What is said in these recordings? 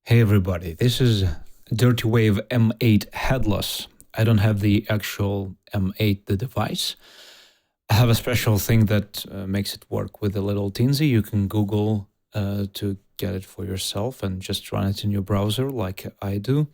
Hey everybody, this is Dirtywave M8 Headless. I don't have the actual M8, the device. I have a special thing that makes it work with a little teensy. You can Google to get it for yourself and just run it in your browser like I do,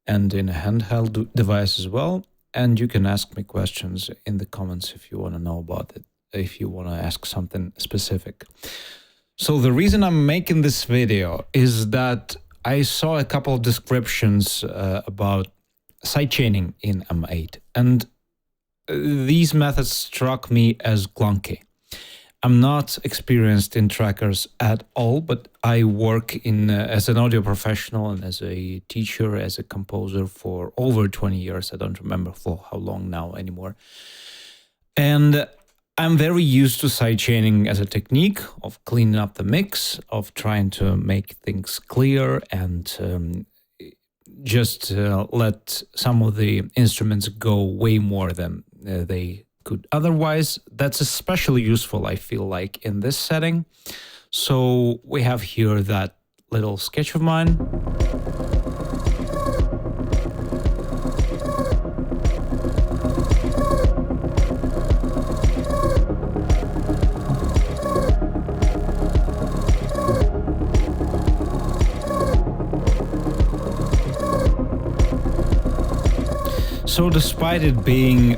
and in a handheld device as well. And you can ask me questions in the comments if you want to know about it, if you want to ask something specific. So the reason I'm making this video is that I saw a couple of descriptions about sidechaining in M8, and these methods struck me as clunky. I'm not experienced in trackers at all, but I work in as an audio professional and as a teacher, as a composer for over 20 years. I don't remember for how long now anymore. And I'm very used to sidechaining as a technique of cleaning up the mix, of trying to make things clear and just let some of the instruments go way more than they could otherwise. That's especially useful, I feel like, in this setting. So we have here that little sketch of mine. So despite it being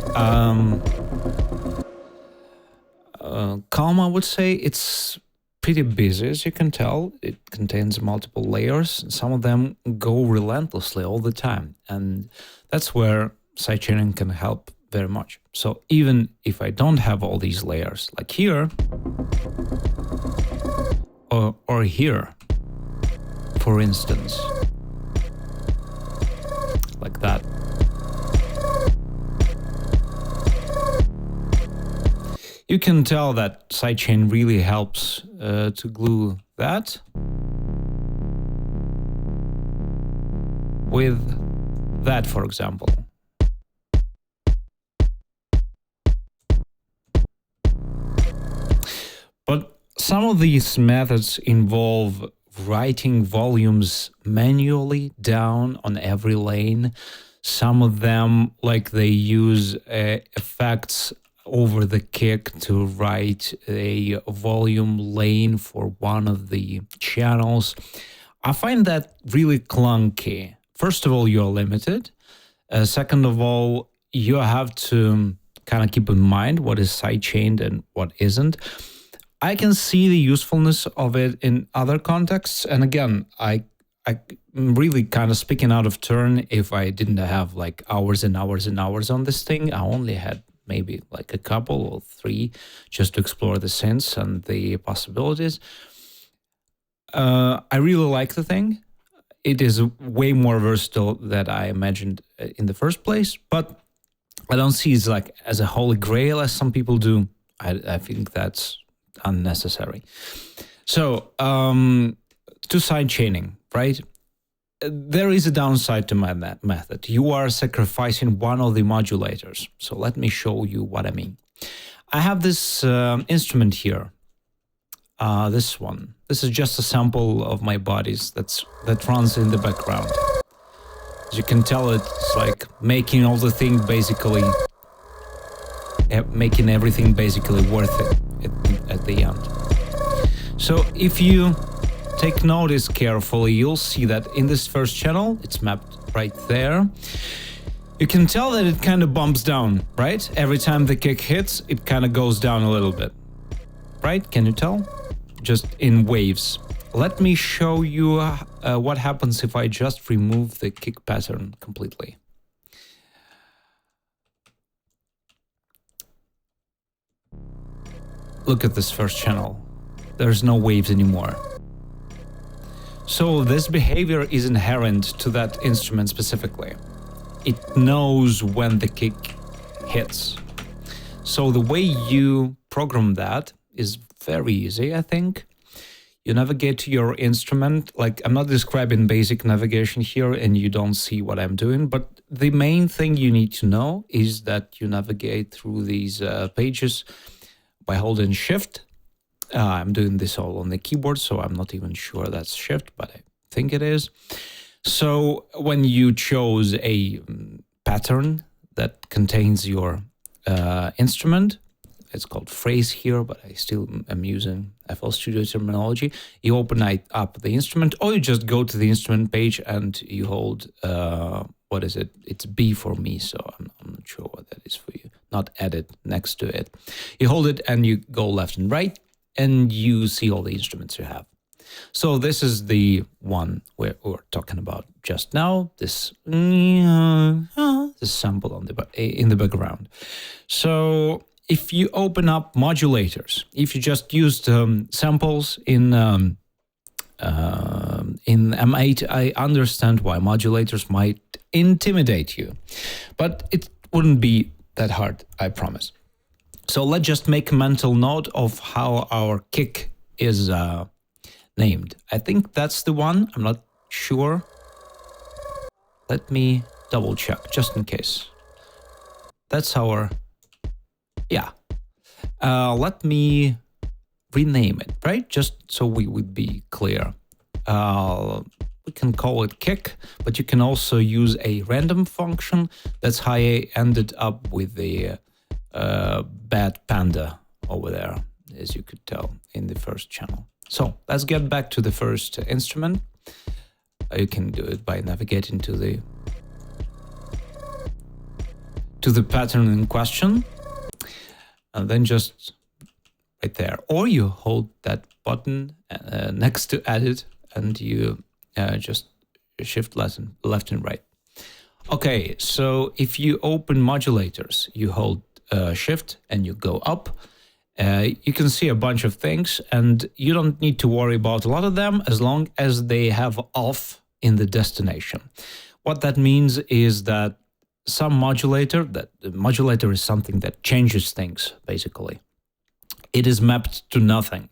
calm, I would say, it's pretty busy, as you can tell. It contains multiple layers. Some of them go relentlessly all the time. And that's where sidechaining can help very much. So even if I don't have all these layers, like here, or here, for instance, like that, you can tell that sidechain really helps to glue that with that, for example. But some of these methods involve writing volumes manually down on every lane. Some of them, like, they use effects over the kick to write a volume lane for one of the channels. I find that really clunky. First of all, you're limited. Second of all, you have to kind of keep in mind what is sidechained and what isn't. I can see the usefulness of it in other contexts. And again, I'm really kind of speaking out of turn if I didn't have like hours and hours and hours on this thing. I only had maybe like a couple or three just to explore the synths and the possibilities. I really like the thing. It is way more versatile than I imagined in the first place, but I don't see it like as a holy grail as some people do. I think that's unnecessary. So to sidechaining, right? There is a downside to my method. You are sacrificing one of the modulators. So let me show you what I mean. I have this instrument here, this one. This is just a sample of my bodies that runs in the background. As you can tell, it's like making all the thing basically, making everything basically worth it at the end. So if you take notice carefully, you'll see that in this first channel, it's mapped right there. You can tell that it kind of bumps down, right? Every time the kick hits, it kind of goes down a little bit, right? Can you tell? Just in waves. Let me show you what happens if I just remove the kick pattern completely. Look at this first channel. There's no waves anymore. So this behavior is inherent to that instrument specifically. It knows when the kick hits. So the way you program that is very easy, I think. You navigate to your instrument. Like, I'm not describing basic navigation here and you don't see what I'm doing, but the main thing you need to know is that you navigate through these pages by holding Shift. I'm doing this all on the keyboard, so I'm not even sure that's Shift, but think it is. So when you chose a pattern that contains your instrument, it's called phrase here, but I still am using FL Studio terminology. You open up the instrument, or you just go to the instrument page and you hold, what is it? It's B for me, so I'm not sure what that is for you. Not edit next to it. You hold it and you go left and right, and you see all the instruments you have. So this is the one we're talking about just now. This sample in the background. So if you open up modulators, if you just used samples in M8, I understand why modulators might intimidate you, but it wouldn't be that hard, I promise. So let's just make a mental note of how our kick is named. I think that's the one. I'm not sure. Let me double check just in case. That's our, yeah. Let me rename it, right? Just so we would be clear. We can call it kick, but you can also use a random function. That's how I ended up with the bad panda over there, as you could tell in the first channel. So let's get back to the first instrument. You can do it by navigating to the pattern in question, and then just right there. Or you hold that button next to edit, and you just shift left and right. Okay, so if you open modulators, you hold shift and you go up. You can see a bunch of things, and you don't need to worry about a lot of them as long as they have off in the destination. What that means is that some modulator, that the modulator is something that changes things, basically. It is mapped to nothing.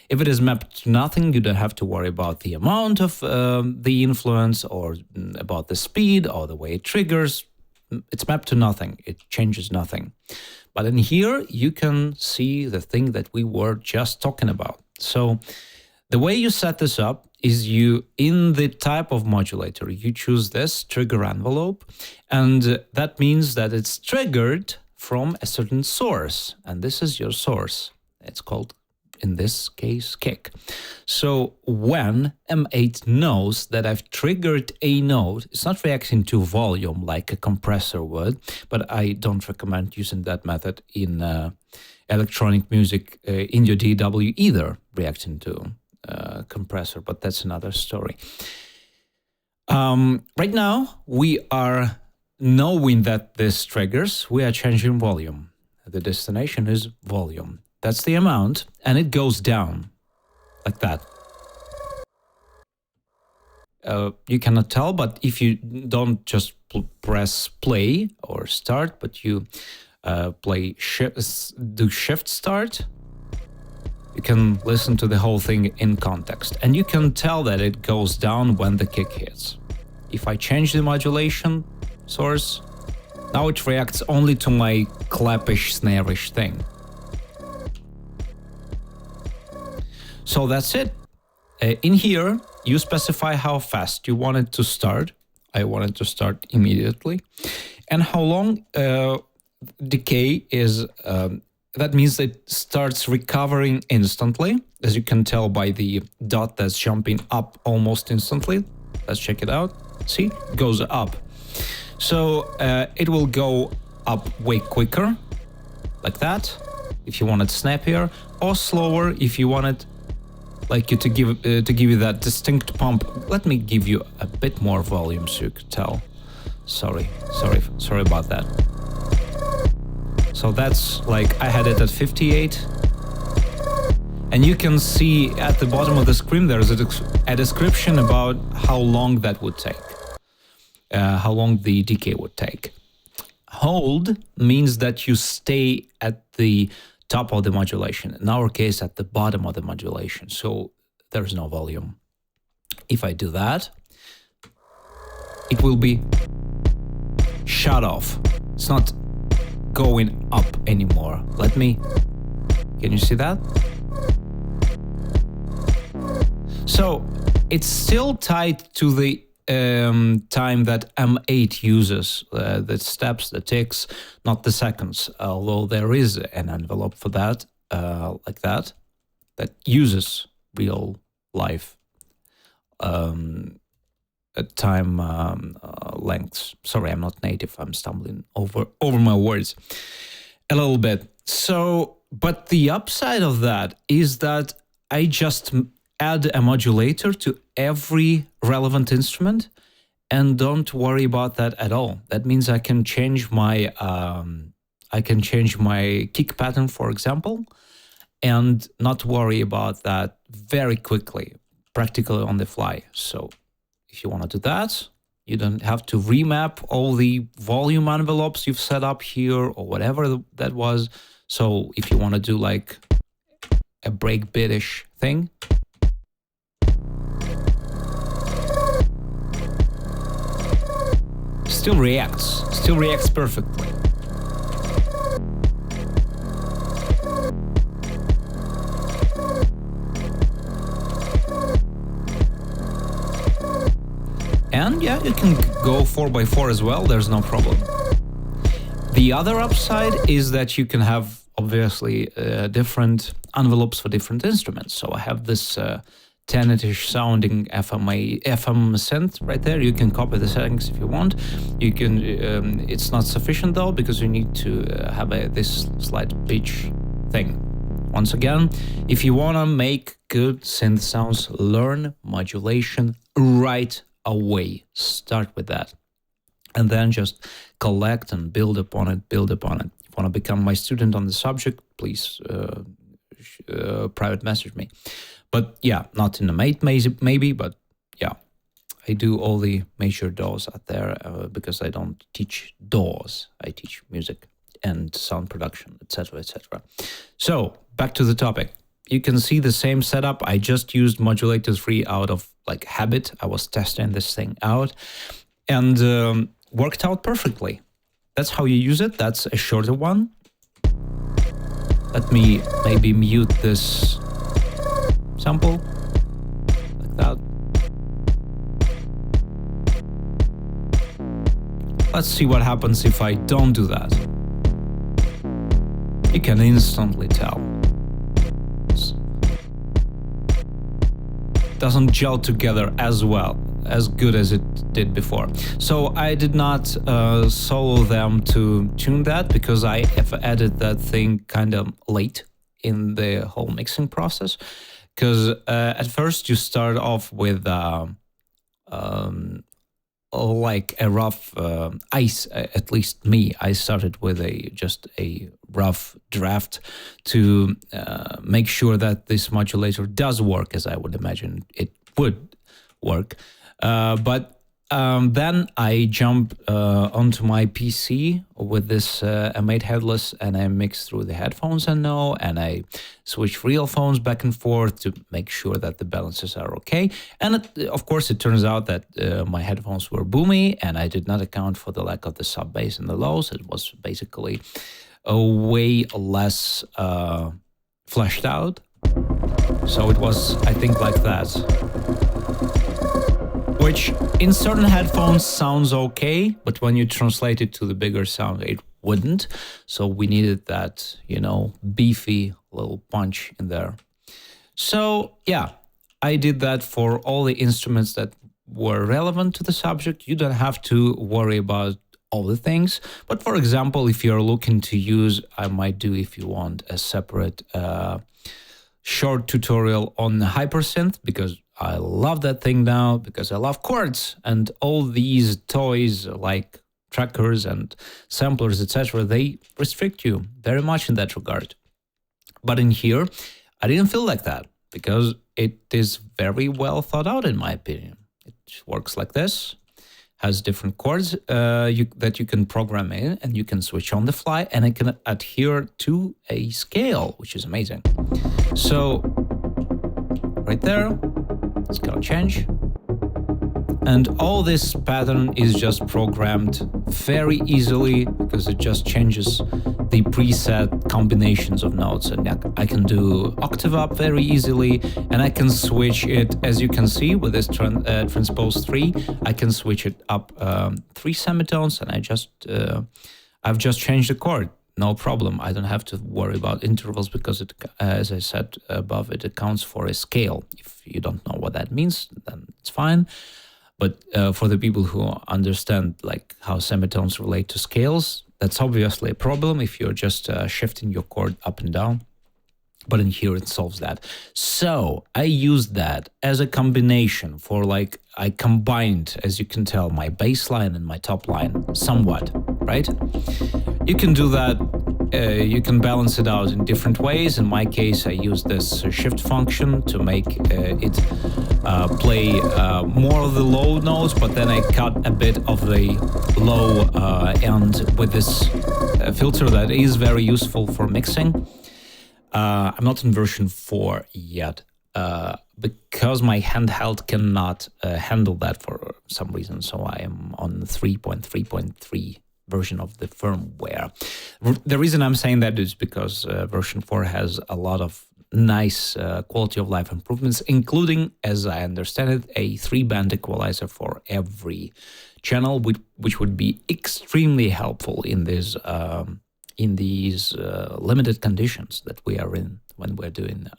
If it is mapped to nothing, you don't have to worry about the amount of the influence or about the speed or the way it triggers. It's mapped to nothing. It changes nothing. But in here, you can see the thing that we were just talking about. So the way you set this up is you, in the type of modulator, you choose this trigger envelope, and that means that it's triggered from a certain source, and this is your source. It's called, in this case, kick. So when M8 knows that I've triggered a node, it's not reacting to volume like a compressor would, but I don't recommend using that method in electronic music in your DAW either, reacting to compressor, but that's another story. Right now, we are knowing that this triggers, we are changing volume. The destination is volume. That's the amount, and it goes down like that. You cannot tell, but if you don't just press play or start, but you do shift start, you can listen to the whole thing in context, and you can tell that it goes down when the kick hits. If I change the modulation source, now it reacts only to my clappish, snare-ish thing. So that's it. In here, you specify how fast you want it to start. I want it to start immediately. And how long decay is, that means it starts recovering instantly, as you can tell by the dot that's jumping up almost instantly. Let's check it out. See, it goes up. So it will go up way quicker, like that, if you want it snappier, or slower if you want it like you to give you that distinct pump. Let me give you a bit more volume so you could tell. Sorry about that. So that's like, I had it at 58. And you can see at the bottom of the screen there's a description about how long that would take. How long the decay would take. Hold means that you stay at the top of the modulation, in our case at the bottom of the modulation, so there's no volume. If I do that, it will be shut off. It's not going up anymore. Can you see that? So It's still tied to the time that M8 uses, the steps, the ticks, not the seconds, although there is an envelope for that, like that uses real life time lengths. Sorry, I'm not native. I'm stumbling over my words a little bit. So, but the upside of that is that I just add a modulator to every relevant instrument and don't worry about that at all. That means I can change my kick pattern, for example, and not worry about that very quickly, practically on the fly. So if you want to do that, you don't have to remap all the volume envelopes you've set up here or whatever that was. So if you want to do like a breakbeat-ish thing, still reacts perfectly. And yeah, you can go 4x4 as well, there's no problem. The other upside is that you can have obviously different envelopes for different instruments. So I have this 10-ish sounding FM synth right there. You can copy the settings if you want. You can. It's not sufficient though, because you need to have this slight pitch thing. Once again, if you want to make good synth sounds, learn modulation right away. Start with that. And then just collect and build upon it. If you want to become my student on the subject, please private message me. But yeah, not in the M8 maybe, but yeah, I do all the major DAWs out there because I don't teach DAWs. I teach music and sound production, etc., etc. So back to the topic. You can see the same setup. I just used modulators free out of like habit. I was testing this thing out and worked out perfectly. That's how you use it. That's a shorter one. Let me maybe mute this sample like that. Let's see what happens if I don't do that. You can instantly tell. It doesn't gel together as well, as good as it did before. So I did not solo them to tune that because I have added that thing kind of late in the whole mixing process. Because at first you start off with like a rough at least me, I started with just a rough draft to make sure that this modulator does work as I would imagine it would work. But then I jump onto my PC with this M8 Headless and I mix through the headphones and I switch real phones back and forth to make sure that the balances are okay. And of course, it turns out that my headphones were boomy and I did not account for the lack of the sub bass and the lows. It was basically a way less fleshed out. So it was, I think, like that. Which in certain headphones sounds okay, but when you translate it to the bigger sound, it wouldn't. So we needed that, beefy little punch in there. So yeah, I did that for all the instruments that were relevant to the subject. You don't have to worry about all the things. But for example, if you're looking to use, I might do, if you want, a separate short tutorial on Hypersynth, because I love that thing now, because I love chords and all these toys like trackers and samplers, etc. They restrict you very much in that regard. But in here, I didn't feel like that because it is very well thought out in my opinion. It works like this, has different chords that you can program in and you can switch on the fly, and it can adhere to a scale, which is amazing. So right there, it's gonna change. And all this pattern is just programmed very easily because it just changes the preset combinations of notes, and I can do octave up very easily, and I can switch it, as you can see with this transpose 3, I can switch it up 3 semitones, and I've just changed the chord. No problem. I don't have to worry about intervals because it, as I said above, it accounts for a scale. If you don't know what that means, then it's fine. But for the people who understand like how semitones relate to scales, that's obviously a problem if you're just shifting your chord up and down. But in here it solves that. So I used that as a combination for like, I combined, as you can tell, my bass line and my top line somewhat, right? You can do that, you can balance it out in different ways. In my case, I use this shift function to make it play more of the low notes, but then I cut a bit of the low end with this filter that is very useful for mixing. I'm not in version 4 yet, because my handheld cannot handle that for some reason, so I am on 3.3.3 version of the firmware. The reason I'm saying that is because version 4 has a lot of nice quality of life improvements, including, as I understand it, a 3-band equalizer for every channel, which would be extremely helpful in this in these limited conditions that we are in when we're doing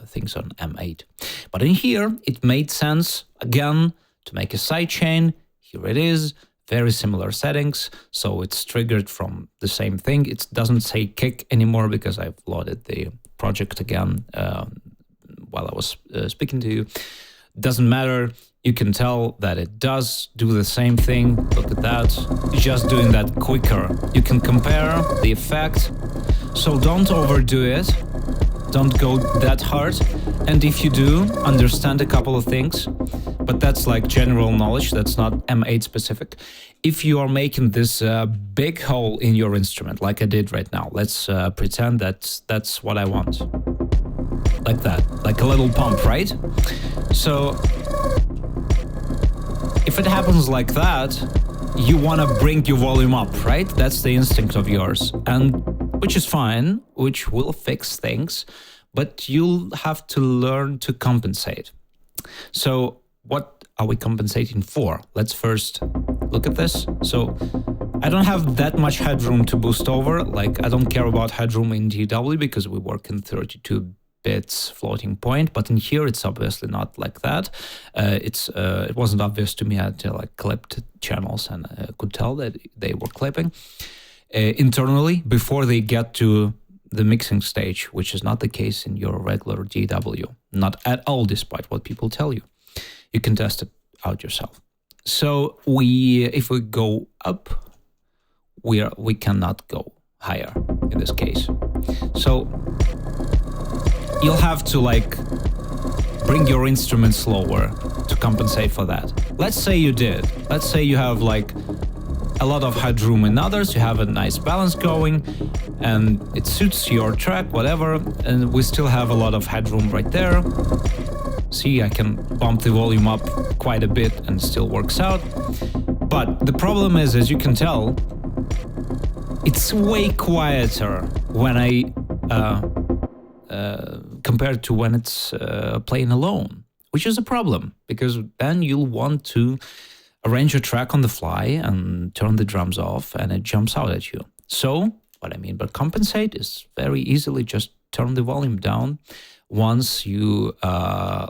things on M8. But in here, it made sense, again, to make a sidechain. Here it is, very similar settings, so it's triggered from the same thing. It doesn't say kick anymore because I've loaded the project again while I was speaking to you. Doesn't matter. You can tell that it does do the same thing. Look at that. Just doing that quicker. You can compare the effect. So don't overdo it. Don't go that hard. And if you do, understand a couple of things. But that's like general knowledge. That's not M8 specific. If you are making this big hole in your instrument, like I did right now, let's pretend that's what I want. Like that. Like a little pump, right? So if it happens like that, you want to bring your volume up, right? That's the instinct of yours, and which is fine, which will fix things, but you'll have to learn to compensate. So what are we compensating for? Let's first look at this. So I don't have that much headroom to boost over. Like, I don't care about headroom in DW because we work in 32 bits floating point, but in here it's obviously not like that. It wasn't obvious to me until I clipped channels and I could tell that they were clipping internally before they get to the mixing stage, which is not the case in your regular DW, not at all, despite what people tell you. You can test it out yourself. So if we go up, we cannot go higher in this case. So you'll have to like bring your instrument slower to compensate for that. Let's say you did. Let's say you have like a lot of headroom in others, you have a nice balance going, and it suits your track, whatever, and we still have a lot of headroom right there. See, I can bump the volume up quite a bit and still works out. But the problem is, as you can tell, it's way quieter when I compared to when it's playing alone, which is a problem because then you'll want to arrange your track on the fly and turn the drums off and it jumps out at you. So what I mean by compensate is very easily just turn the volume down once you,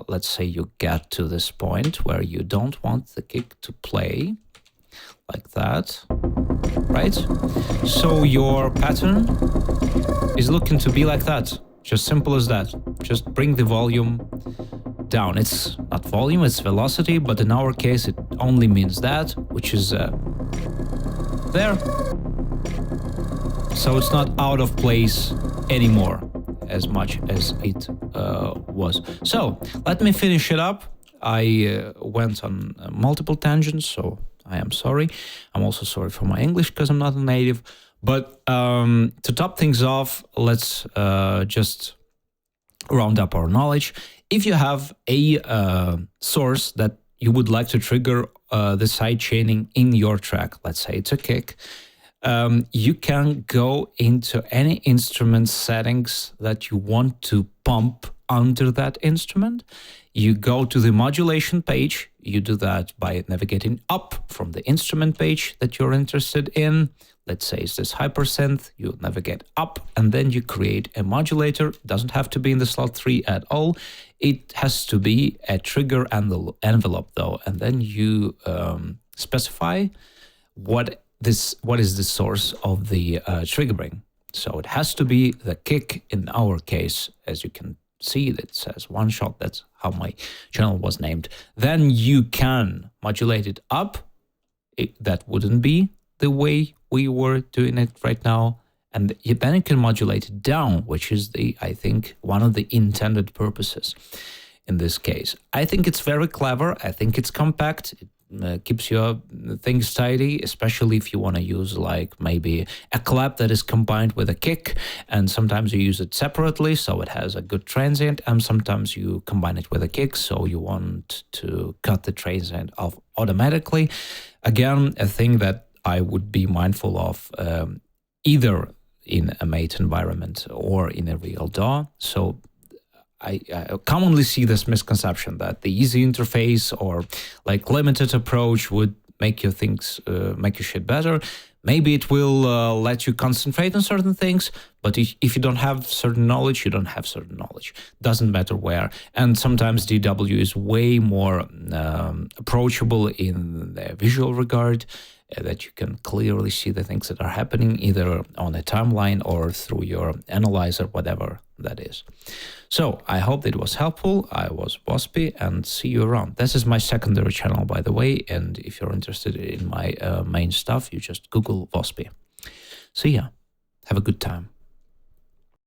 let's say you get to this point where you don't want the kick to play like that, right? So your pattern is looking to be like that. Just simple as that. Just bring the volume down. It's not volume, it's velocity, but in our case it only means that, which is there. So it's not out of place anymore as much as it was. So let me finish it up. I went on multiple tangents, so I am sorry. I'm also sorry for my English because I'm not a native. But to top things off, let's just round up our knowledge. If you have a source that you would like to trigger the side chaining in your track, let's say it's a kick, You can go into any instrument settings that you want to pump under that instrument. You go to the modulation page. You do that by navigating up from the instrument page that you're interested in. Let's say it's this Hypersynth. You navigate up and then you create a modulator. It doesn't have to be in the slot 3 at all. It has to be a trigger envelope though. And then you specify what is the source of the triggering. So it has to be the kick in our case, as you can see that says one shot. That's how my channel was named. Then you can modulate it up. That wouldn't be the way we were doing it right now. And then you can modulate it down, which is I think one of the intended purposes in this case. I think it's very clever. I think it's compact. It keeps your things tidy, especially if you want to use like maybe a clap that is combined with a kick, and sometimes you use it separately so it has a good transient, and sometimes you combine it with a kick so you want to cut the transient off automatically. Again, a thing that I would be mindful of either in a mate environment or in a real DAW. So I commonly see this misconception that the easy interface or like limited approach would make your things, make your shit better. Maybe it will let you concentrate on certain things, but if you don't have certain knowledge, you don't have certain knowledge. Doesn't matter where. And sometimes DW is way more approachable in the visual regard, that you can clearly see the things that are happening either on a timeline or through your analyzer, whatever that is. So I hope it was helpful. I was Vospi, and see you around. This is my secondary channel, by the way, and if you're interested in my main stuff, you just Google Vospi. So yeah, have a good time.